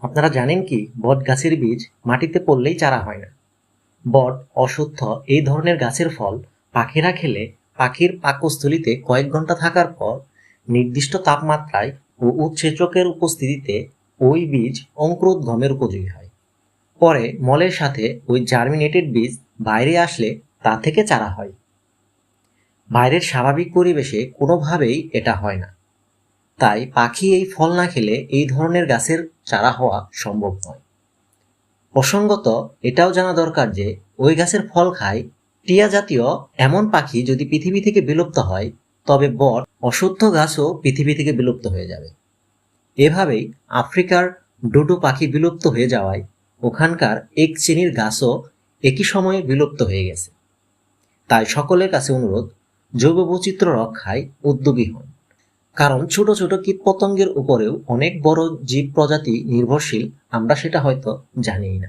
আপনারা জানেন কি বট গাছের বীজ মাটিতে পড়লেই চারা হয় না। বট, অশ্বত্থ এই ধরনের গাছের ফল পাখিরা খেলে পাখির পাকস্থলীতে কয়েক ঘন্টা থাকার পর নির্দিষ্ট তাপমাত্রায় ও উৎসেচকের উপস্থিতিতে ওই বীজ অঙ্কুরোদ্গমের উপযোগী হয়। পরে মলের সাথে ওই জার্মিনেটেড বীজ বাইরে আসলে তা থেকে চারা হয়। বাইরের স্বাভাবিক পরিবেশে কোনোভাবেই এটা হয় না। তাই পাখি এই ফল না খেলে এই ধরনের গাছের চারা হওয়া সম্ভব নয়। প্রসঙ্গত এটাও জানা দরকার যে ওই গাছের ফল খায় টিয়া জাতীয় এমন পাখি যদি পৃথিবী থেকে বিলুপ্ত হয়, তবে বট, অশ্বত্থ গাছও পৃথিবী থেকে বিলুপ্ত হয়ে যাবে। এভাবেই আফ্রিকার ডোডো পাখি বিলুপ্ত হয়ে যাওয়ায় ওখানকার এক শ্রেণীর গাছও একই সময়ে বিলুপ্ত হয়ে গেছে। তাই সকলের কাছে অনুরোধ, জৈব বৈচিত্র্য রক্ষায় উদ্যোগী হন। কারণ ছোট ছোট কীটপতঙ্গের উপরেও অনেক বড় জীব প্রজাতি নির্ভরশীল, আমরা সেটা হয়তো জানিই না।